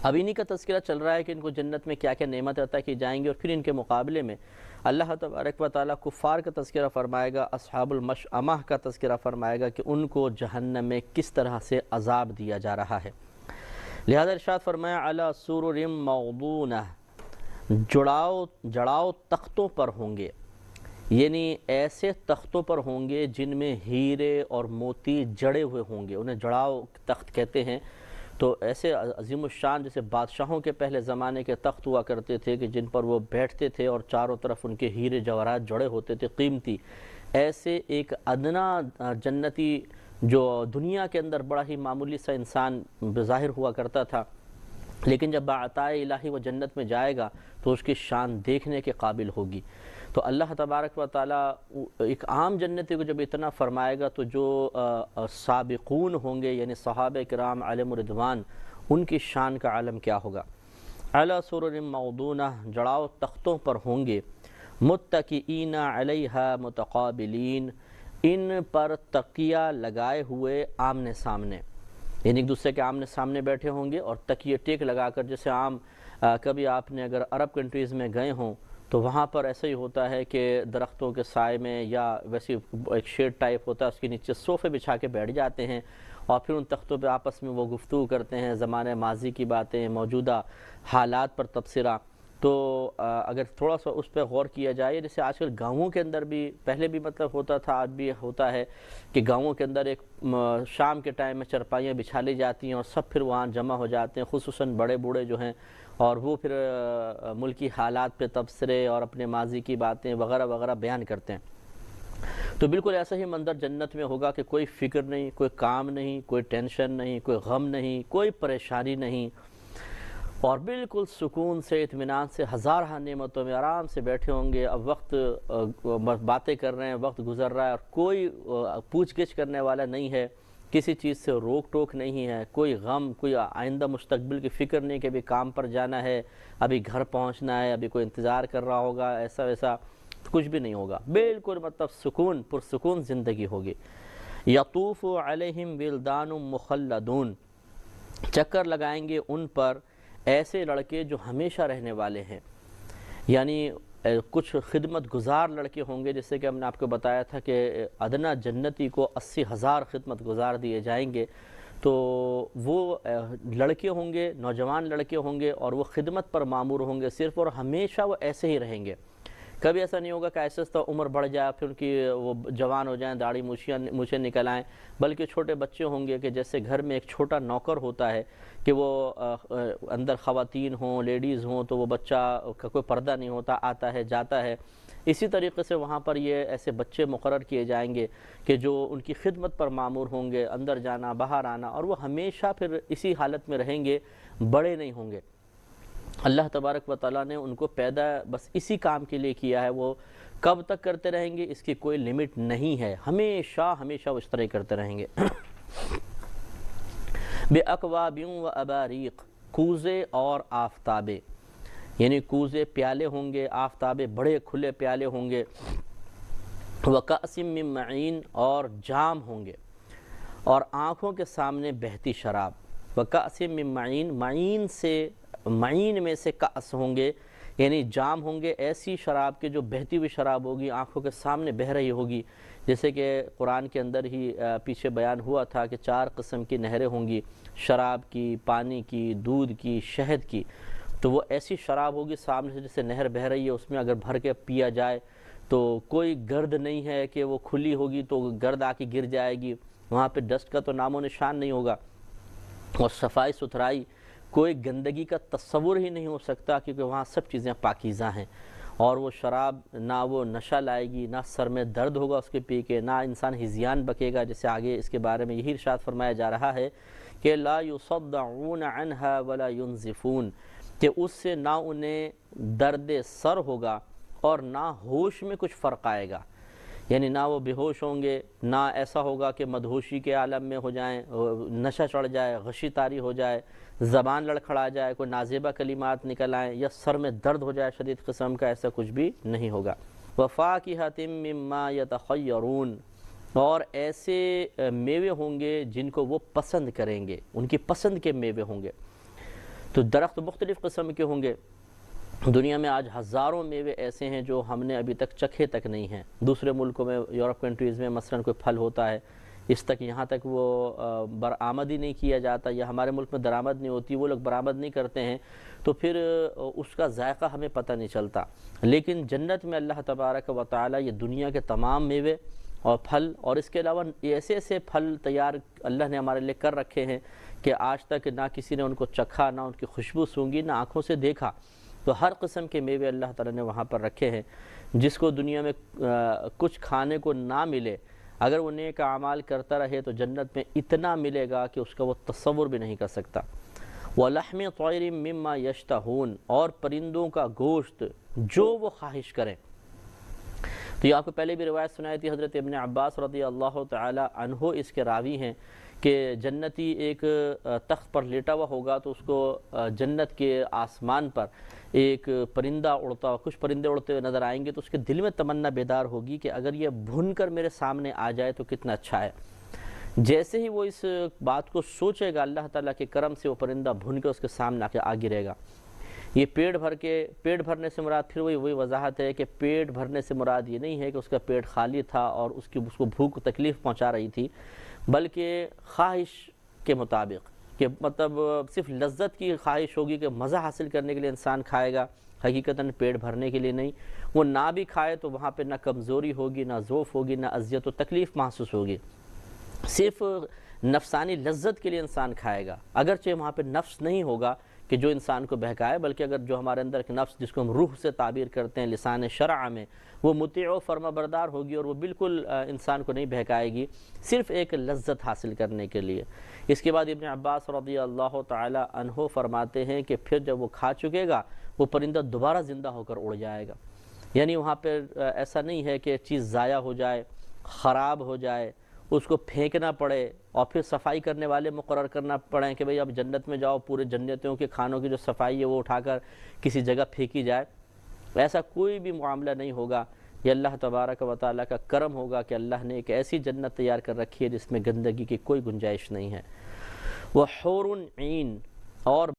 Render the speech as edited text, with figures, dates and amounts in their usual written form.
اب انہی کا تذکرہ چل رہا ہے کہ ان کو جنت میں کیا کیا نعمت عطا کی جائیں گی، اور پھر ان کے مقابلے میں اللہ تبارک و تعالیٰ کفار کا تذکرہ فرمائے گا، اصحاب المشأمہ کا تذکرہ فرمائے گا کہ ان کو جہنم میں کس طرح سے عذاب دیا جا رہا ہے۔ لہذا ارشاد فرمایا علی سرر موضونہ، جڑاؤ تختوں پر ہوں گے، یعنی ایسے تختوں پر ہوں گے جن میں ہیرے اور موتی جڑے ہوئے ہوں گے، انہیں جڑاؤ تخت کہتے ہیں۔ تو ایسے عظیم الشان جیسے بادشاہوں کے پہلے زمانے کے تخت ہوا کرتے تھے کہ جن پر وہ بیٹھتے تھے اور چاروں طرف ان کے ہیرے جواہرات جڑے ہوتے تھے قیمتی، ایسے ایک ادنا جنتی جو دنیا کے اندر بڑا ہی معمولی سا انسان بظاہر ہوا کرتا تھا، لیکن جب بعطائے الہی وہ جنت میں جائے گا تو اس کی شان دیکھنے کے قابل ہوگی۔ تو اللہ تبارک و تعالیٰ ایک عام جنتی کو جب اتنا فرمائے گا تو جو سابقون ہوں گے یعنی صحابہ کرام علیہم رضوان، ان کی شان کا عالم کیا ہوگا۔ علی سرر موضونہ، جڑاؤ تختوں پر ہوں گے، متکئین علیہا متقابلین، ان پر تکیہ لگائے ہوئے آمنے سامنے، یعنی ایک دوسرے کے آمنے سامنے بیٹھے ہوں گے اور تکیے ٹیک لگا کر، جیسے عام کبھی آپ نے اگر عرب کنٹریز میں گئے ہوں تو وہاں پر ایسا ہی ہوتا ہے کہ درختوں کے سائے میں یا ویسی ایک شیڈ ٹائپ ہوتا ہے، اس کے نیچے صوفے بچھا کے بیٹھ جاتے ہیں اور پھر ان تختوں پہ آپس میں وہ گفتگو کرتے ہیں، زمانے ماضی کی باتیں، موجودہ حالات پر تبصرہ۔ تو اگر تھوڑا سا اس پہ غور کیا جائے، جیسے آج کل گاؤں کے اندر بھی، پہلے بھی مطلب ہوتا تھا، آج بھی ہوتا ہے کہ گاؤں کے اندر ایک شام کے ٹائم میں چرپائیاں بچھا لی جاتی ہیں اور سب پھر وہاں جمع ہو جاتے ہیں، خصوصاً بڑے بوڑھے جو ہیں، اور وہ پھر ملکی حالات پہ تبصرے اور اپنے ماضی کی باتیں وغیرہ وغیرہ بیان کرتے ہیں۔ تو بالکل ایسا ہی منظر جنت میں ہوگا کہ کوئی فکر نہیں، کوئی کام نہیں، کوئی ٹینشن نہیں، کوئی غم نہیں، کوئی پریشانی نہیں، اور بالکل سکون سے، اطمینان سے، ہزارہ نعمتوں میں آرام سے بیٹھے ہوں گے۔ اب وقت باتیں کر رہے ہیں، وقت گزر رہا ہے اور کوئی پوچھ گچھ کرنے والا نہیں ہے، کسی چیز سے روک ٹوک نہیں ہے، کوئی غم، کوئی آئندہ مستقبل کی فکر نہیں کہ ابھی کام پر جانا ہے، ابھی گھر پہنچنا ہے، ابھی کوئی انتظار کر رہا ہوگا، ایسا ویسا کچھ بھی نہیں ہوگا، بالکل مطلب سکون، پرسکون زندگی ہوگی۔ یطوف علیہم ولدان مخلدون، چکر لگائیں گے ان پر ایسے لڑکے جو ہمیشہ رہنے والے ہیں، یعنی کچھ خدمت گزار لڑکے ہوں گے، جیسے کہ ہم نے آپ کو بتایا تھا کہ ادنا جنتی کو 80,000 خدمت گزار دیے جائیں گے، تو وہ لڑکے ہوں گے، نوجوان لڑکے ہوں گے اور وہ خدمت پر مامور ہوں گے صرف، اور ہمیشہ وہ ایسے ہی رہیں گے۔ کبھی ایسا نہیں ہوگا کہ ایسے عمر بڑھ جائے پھر ان کی وہ جوان ہو جائیں، داڑھی مونچھیں نکل آئیں، بلکہ چھوٹے بچے ہوں گے کہ جیسے گھر میں ایک چھوٹا نوکر ہوتا ہے کہ وہ اندر خواتین ہوں، لیڈیز ہوں، تو وہ بچہ کا کوئی پردہ نہیں ہوتا، آتا ہے جاتا ہے، اسی طریقے سے وہاں پر یہ ایسے بچے مقرر کیے جائیں گے کہ جو ان کی خدمت پر مامور ہوں گے، اندر جانا باہر آنا، اور وہ ہمیشہ پھر اسی حالت میں رہیں گے، بڑے نہیں ہوں گے۔ اللہ تبارک و تعالیٰ نے ان کو پیدا بس اسی کام کے لیے کیا ہے، وہ کب تک کرتے رہیں گے اس کی کوئی لمٹ نہیں ہے، ہمیشہ ہمیشہ وہ اس طرح کرتے رہیں گے۔ بِأَكْوَابٍ وَأَبَارِيقٍ، کوزے اور آفتابے، یعنی کوزے پیالے ہوں گے، آفتابے بڑے کھلے پیالے ہوں گے، وَكَأْسٍ مِّن مَّعِينٍ، اور جام ہوں گے، اور آنکھوں کے سامنے بہتی شراب۔ وَكَأْسٍ مِّن مَّعِينٍ، معین میں سے کأس ہوں گے، یعنی جام ہوں گے ایسی شراب کے جو بہتی ہوئی شراب ہوگی، آنکھوں کے سامنے بہہ رہی ہوگی، جیسے کہ قرآن کے اندر ہی پیچھے بیان ہوا تھا کہ 4 قسم کی نہریں ہوں گی، شراب کی، پانی کی، دودھ کی، شہد کی۔ تو وہ ایسی شراب ہوگی سامنے سے جیسے نہر بہہ رہی ہے، اس میں اگر بھر کے پیا جائے تو کوئی گرد نہیں ہے کہ وہ کھلی ہوگی تو گرد آ کے گر جائے گی، وہاں پہ ڈسٹ کا تو نام و نشان نہیں ہوگا، اور صفائی ستھرائی، کوئی گندگی کا تصور ہی نہیں ہو سکتا کیونکہ وہاں سب چیزیں پاکیزہ ہیں۔ اور وہ شراب نہ وہ نشہ لائے گی، نہ سر میں درد ہوگا اس کے پی کے، نہ انسان ہذیان بکے گا، جیسے آگے اس کے بارے میں یہی ارشاد فرمایا جا رہا ہے کہ لا يصدعون عنها ولا ينزفون، کہ اس سے نہ انہیں درد سر ہوگا اور نہ ہوش میں کچھ فرق آئے گا، یعنی نہ وہ بے ہوش ہوں گے، نہ ایسا ہوگا کہ مدہوشی کے عالم میں ہو جائیں، نشہ چڑھ جائے، غشی طاری ہو جائے، زبان لڑکھڑا جائے، کوئی نازیبہ کلمات نکل آئیں، یا سر میں درد ہو جائے شدید قسم کا، ایسا کچھ بھی نہیں ہوگا۔ وَفَاكِهَةٍ مِّمَّا يَتَخَيَّرُونَ، اور ایسے میوے ہوں گے جن کو وہ پسند کریں گے، ان کی پسند کے میوے ہوں گے۔ تو درخت مختلف قسم کے ہوں گے. دنیا میں آج ہزاروں میوے ایسے ہیں جو ہم نے ابھی تک چکھے تک نہیں ہیں. دوسرے ملکوں میں، یورپ کنٹریز میں مثلا کوئی پھل ہوتا ہے، اس تک یہاں تک وہ برآمد ہی نہیں کیا جاتا، یا ہمارے ملک میں درآمد نہیں ہوتی، وہ لوگ برآمد نہیں کرتے ہیں، تو پھر اس کا ذائقہ ہمیں پتہ نہیں چلتا. لیکن جنت میں اللہ تبارک و تعالی یہ دنیا کے تمام میوے اور پھل، اور اس کے علاوہ ایسے ایسے پھل تیار اللہ نے ہمارے لیے کر رکھے ہیں کہ آج تک نہ کسی نے ان کو چکھا، نہ ان کی خوشبو سونگھی، نہ آنکھوں سے دیکھا. تو ہر قسم کے میوے اللہ تعالیٰ نے وہاں پر رکھے ہیں. جس کو دنیا میں کچھ کھانے کو نہ ملے، اگر وہ نیک اعمال کرتا رہے تو جنت میں اتنا ملے گا کہ اس کا وہ تصور بھی نہیں کر سکتا. وَلَحْمِ طَيْرٍ مِّمَّا يَشْتَهُونَ، اور پرندوں کا گوشت جو وہ خواہش کریں. تو یہ آپ کو پہلے بھی روایت سنائی تھی، حضرت ابن عباس رضی اللہ تعالی عنہ اس کے راوی ہیں کہ جنتی ایک تخت پر لیٹا ہوا ہوگا تو اس کو جنت کے آسمان پر ایک پرندہ اڑتا ہوا، کچھ پرندے اڑتے ہوئے نظر آئیں گے، تو اس کے دل میں تمنا بیدار ہوگی کہ اگر یہ بھن کر میرے سامنے آ جائے تو کتنا اچھا ہے. جیسے ہی وہ اس بات کو سوچے گا، اللہ تعالیٰ کے کرم سے وہ پرندہ بھن کے اس کے سامنے آ گرے گا. یہ پیٹ بھرنے سے مراد پھر وہی وضاحت ہے کہ پیٹ بھرنے سے مراد یہ نہیں ہے کہ اس کا پیٹ خالی تھا اور اس کو بھوک تکلیف پہنچا رہی تھی، بلکہ خواہش کے مطابق، کہ مطلب صرف لذت کی خواہش ہوگی کہ مزہ حاصل کرنے کے لیے انسان کھائے گا، حقیقتاً پیٹ بھرنے کے لیے نہیں. وہ نہ بھی کھائے تو وہاں پہ نہ کمزوری ہوگی، نہ ضعف ہوگی، نہ اذیت و تکلیف محسوس ہوگی. صرف نفسانی لذت کے لیے انسان کھائے گا، اگرچہ وہاں پہ نفس نہیں ہوگا کہ جو انسان کو بہکائے، بلکہ اگر جو ہمارے اندر کے نفس جس کو ہم روح سے تعبیر کرتے ہیں لسان شرع میں، وہ مطیع و فرما بردار ہوگی اور وہ بالکل انسان کو نہیں بہکائے گی، صرف ایک لذت حاصل کرنے کے لیے. اس کے بعد ابن عباس رضی اللہ تعالی عنہ فرماتے ہیں کہ پھر جب وہ کھا چکے گا وہ پرندہ دوبارہ زندہ ہو کر اڑ جائے گا. یعنی وہاں پہ ایسا نہیں ہے کہ چیز ضائع ہو جائے، خراب ہو جائے، اس کو پھینکنا پڑے اور پھر صفائی کرنے والے مقرر کرنا پڑیں کہ بھئی اب جنت میں جاؤ، پورے جنتیوں کے کھانوں کی جو صفائی ہے وہ اٹھا کر کسی جگہ پھینکی جائے. ایسا کوئی بھی معاملہ نہیں ہوگا. یہ اللہ تبارک و تعالیٰ کا کرم ہوگا کہ اللہ نے ایک ایسی جنت تیار کر رکھی ہے جس میں گندگی کی کوئی گنجائش نہیں ہے. وَحُورٌ عِین، اور